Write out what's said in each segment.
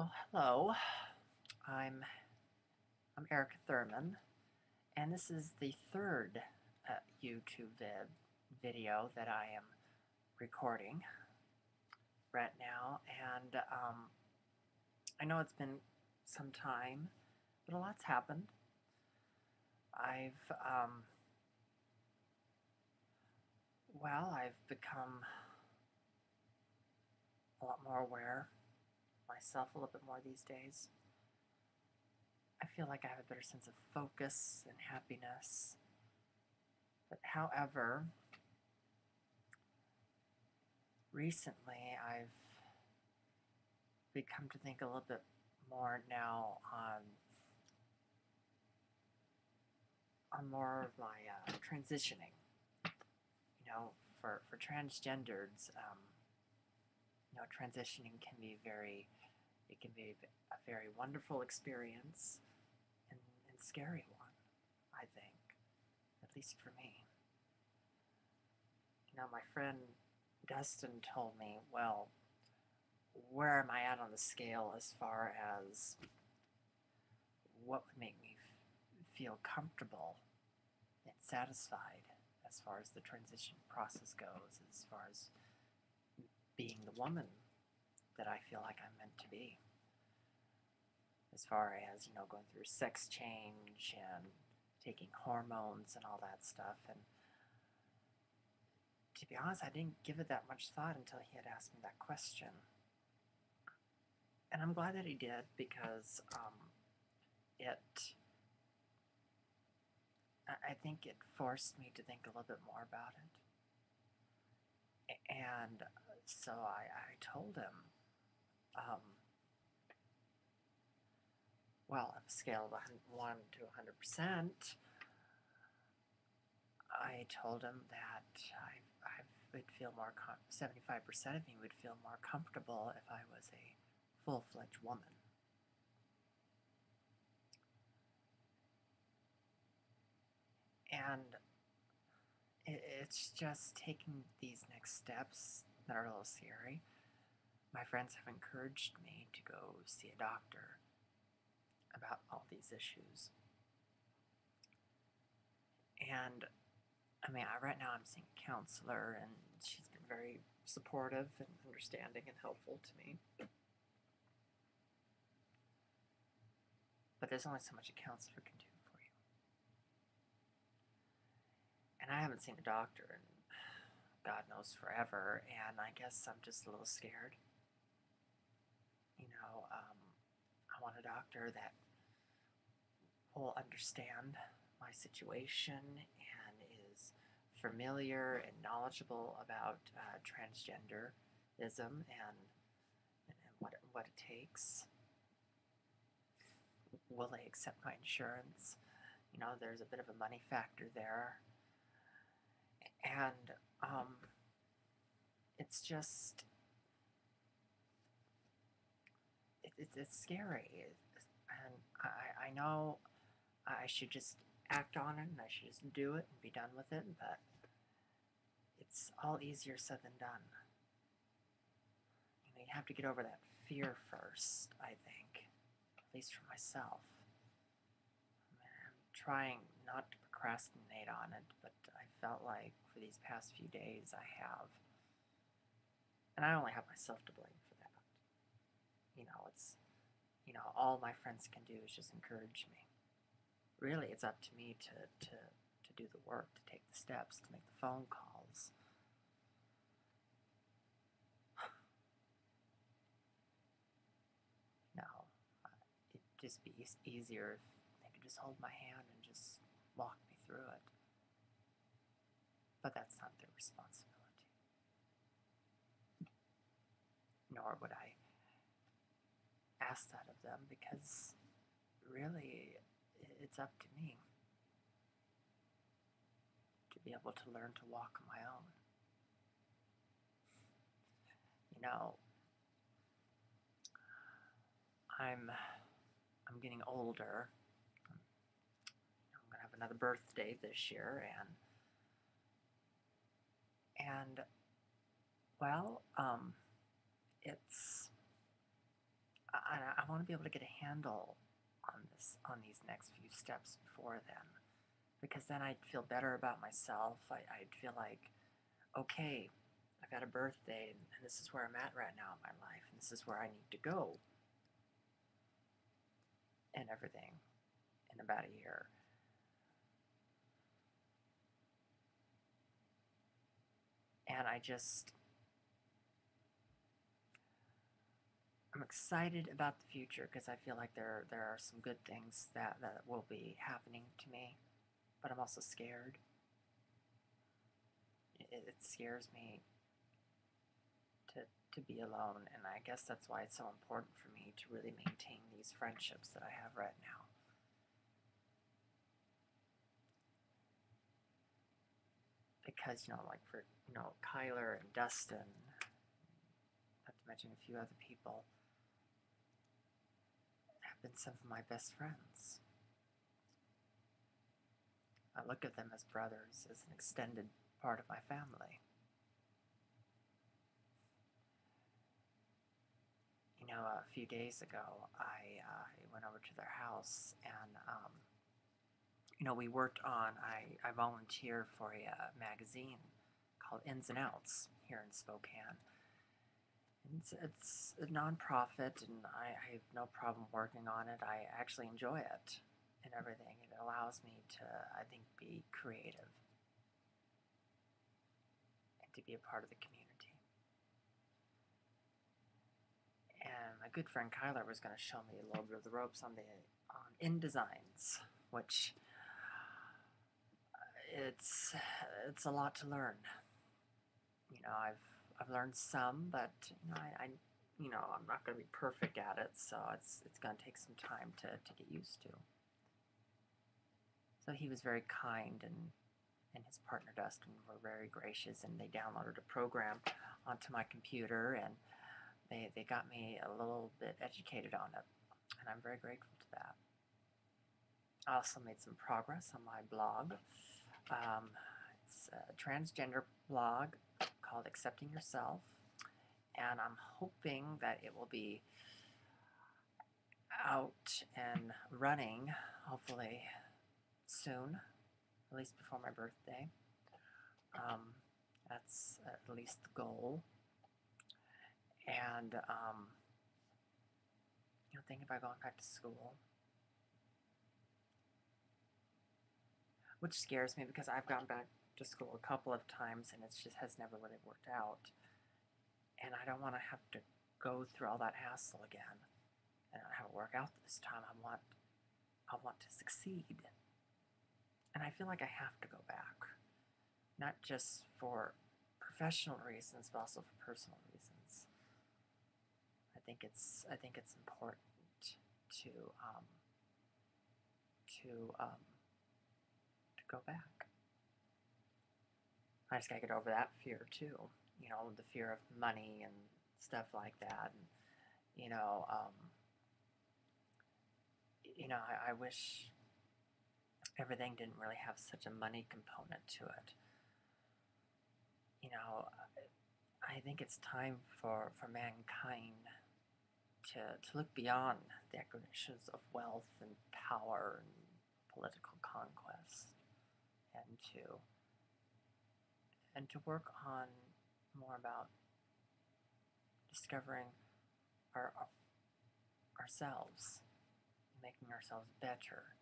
Well, hello. I'm I'm Erica Thurman, and this is the third YouTube video that I am recording right now. And I know it's been some time, but a lot's happened. I've become a lot more aware of myself a little bit more these days. I feel like I have a better sense of focus and happiness. But however, recently I've become to think a little bit more now on more of my transitioning. You know, for transgenders, transitioning can be it can be a very wonderful experience and scary one, I think, at least for me. My friend Dustin told me, well, where am I at on the scale as far as what would make me feel comfortable and satisfied as far as the transition process goes, as far as being the woman that I feel like I'm meant to be, as far as, going through sex change and taking hormones and all that stuff. And to be honest, I didn't give it that much thought until he had asked me that question. And I'm glad that he did, because I think it forced me to think a little bit more about it. And so I told him, well, on a scale of 1 to 100%, I told him that I would feel more, 75% of me would feel more comfortable if I was a full-fledged woman. And it's just taking these next steps that are a little scary. My friends have encouraged me to go see a doctor about all these issues. And right now I'm seeing a counselor, and she's been very supportive and understanding and helpful to me. But there's only so much a counselor can do for you. And I haven't seen a doctor in God knows forever, and I guess I'm just a little scared. I want a doctor that will understand my situation and is familiar and knowledgeable about transgenderism and what it takes. Will they accept my insurance? There's a bit of a money factor there. And it's just, it's scary. And I know I should just act on it, and I should just do it and be done with it, but it's all easier said than done. You have to get over that fear first, I think, at least for myself. I'm trying not to procrastinate on it, but I felt like for these past few days I have. And I only have myself to blame for that. It's, all my friends can do is just encourage me. Really, it's up to me to do the work, to take the steps, to make the phone calls. It'd just be easier if they could just hold my hand and just walk me through it. But that's not their responsibility. Nor would I ask that of them, because really it's up to me to be able to learn to walk on my own. I'm getting older. I'm gonna have another birthday this year, and well, it's, I want to be able to get a handle on these next few steps before then, because then I'd feel better about myself. I'd feel like, okay, I've had a birthday, and this is where I'm at right now in my life, and this is where I need to go, and everything in about a year. And I'm excited about the future because I feel like there are some good things that will be happening to me, but I'm also scared. It scares me to be alone, and I guess that's why it's so important for me to really maintain these friendships that I have right now. Because, like for, Kyler and Dustin, not to mention a few other people, have been some of my best friends. I look at them as brothers, as an extended part of my family. A few days ago, I went over to their house, and we worked on. I volunteered for a magazine called Ins and Outs here in Spokane. It's a nonprofit, and I have no problem working on it. I actually enjoy it and everything. It allows me to, I think, be creative and to be a part of the community. And my good friend Kyler was going to show me a little bit of the ropes on InDesigns, which it's a lot to learn. I've learned some, but I'm not going to be perfect at it, so it's going to take some time to get used to. So he was very kind, and his partner Dustin were very gracious, and they downloaded a program onto my computer, and they got me a little bit educated on it, and I'm very grateful to that. I also made some progress on my blog. It's a transgender blog called Accepting Yourself, and I'm hoping that it will be out and running, hopefully soon, at least before my birthday. That's at least the goal. And thinking about going back to school, which scares me because I've gone back to school a couple of times and it just has never really worked out. And I don't want to have to go through all that hassle again and not have it work out this time. I want to succeed. And I feel like I have to go back, not just for professional reasons, but also for personal reasons. I think it's important to go back. I just gotta get over that fear too. The fear of money and stuff like that. And I wish everything didn't really have such a money component to it. I think it's time for mankind to look beyond the acquisitions of wealth and power and political conquest, and to work on more about discovering ourselves, making ourselves better.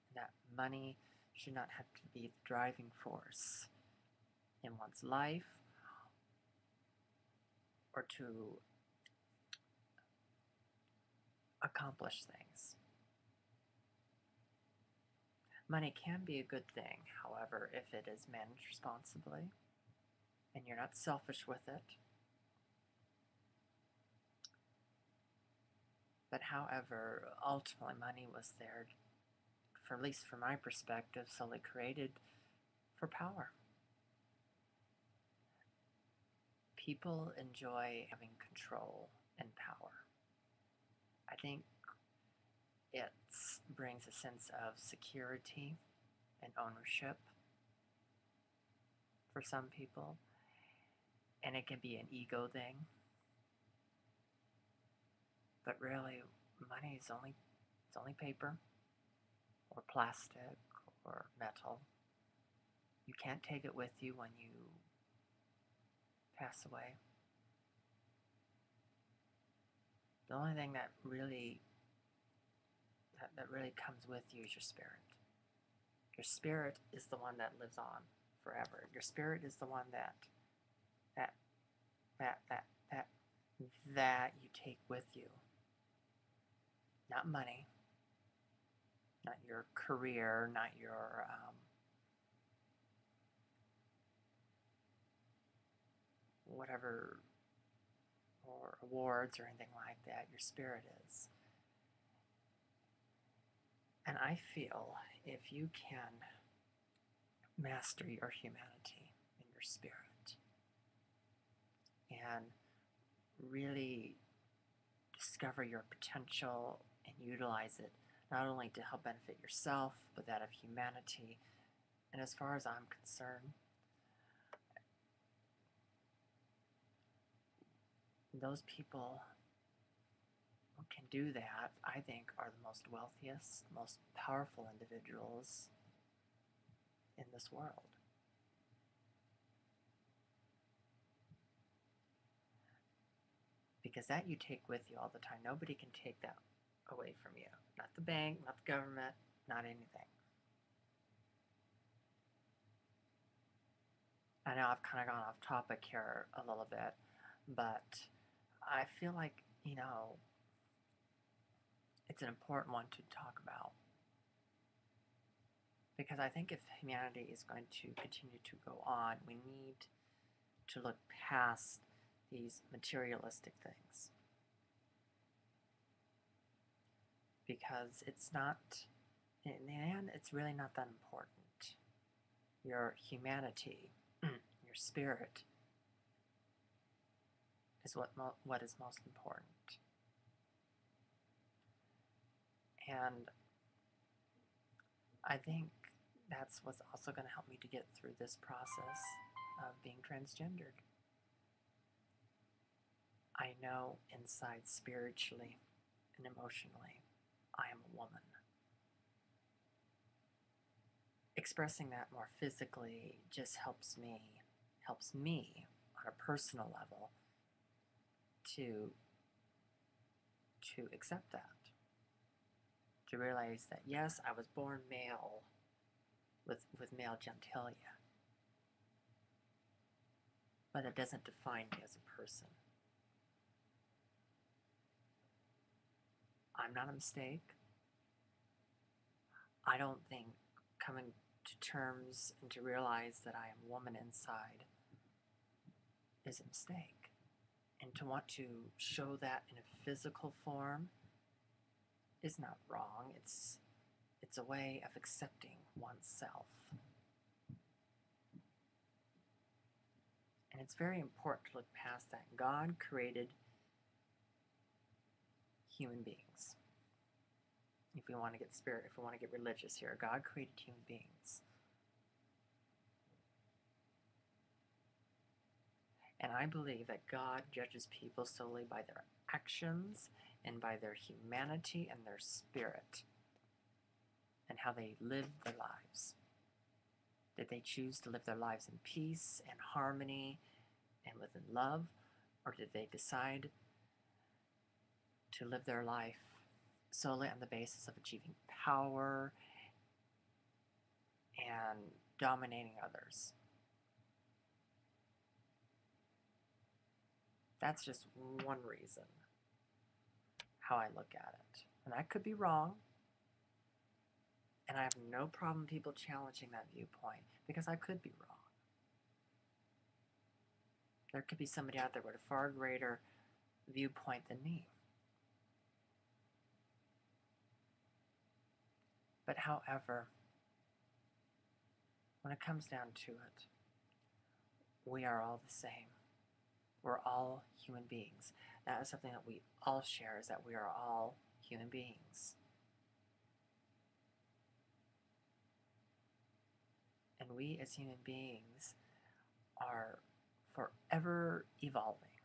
And that money should not have to be the driving force in one's life or to accomplish things. Money can be a good thing, however, if it is managed responsibly and you're not selfish with it. But however, ultimately money was there, for at least from my perspective, solely created for power. People enjoy having control and power. I think it brings a sense of security and ownership for some people, and it can be an ego thing. But really, money is it's only paper or plastic or metal. You can't take it with you when you pass away. The only thing that really comes with you is your spirit. Your spirit is the one that lives on forever. Your spirit is the one that that that that that that you take with you. Not money, not your career, not your whatever, or awards or anything like that. Your spirit is. And I feel if you can master your humanity and your spirit and really discover your potential and utilize it, not only to help benefit yourself, but that of humanity. And as far as I'm concerned, those people who can do that, I think, are the most wealthiest, most powerful individuals in this world. Because that you take with you all the time. Nobody can take that away from you. Not the bank, not the government, not anything. I know I've kind of gone off topic here a little bit, but I feel like, it's an important one to talk about. Because I think if humanity is going to continue to go on, we need to look past these materialistic things. Because it's not, in the end, it's really not that important. Your humanity, your spirit, is what is most important. And I think that's what's also going to help me to get through this process of being transgendered. I know inside, spiritually and emotionally, I am a woman. Expressing that more physically just helps me on a personal level to accept that. To realize that, yes, I was born male with male genitalia, but it doesn't define me as a person. I'm not a mistake. I don't think coming to terms and to realize that I am a woman inside is a mistake. And to want to show that in a physical form is not wrong. It's a way of accepting oneself. And it's very important to look past that. God created human beings. If we want to get religious here, God created human beings. And I believe that God judges people solely by their actions and by their humanity and their spirit and how they live their lives. Did they choose to live their lives in peace and harmony and within love, or did they decide to live their life solely on the basis of achieving power and dominating others? That's just one reason how I look at it. And I could be wrong. And I have no problem people challenging that viewpoint, because I could be wrong. There could be somebody out there with a far greater viewpoint than me. But however, when it comes down to it, we are all the same. We're all human beings. That is something that we all share, is that we are all human beings. And we as human beings are forever evolving.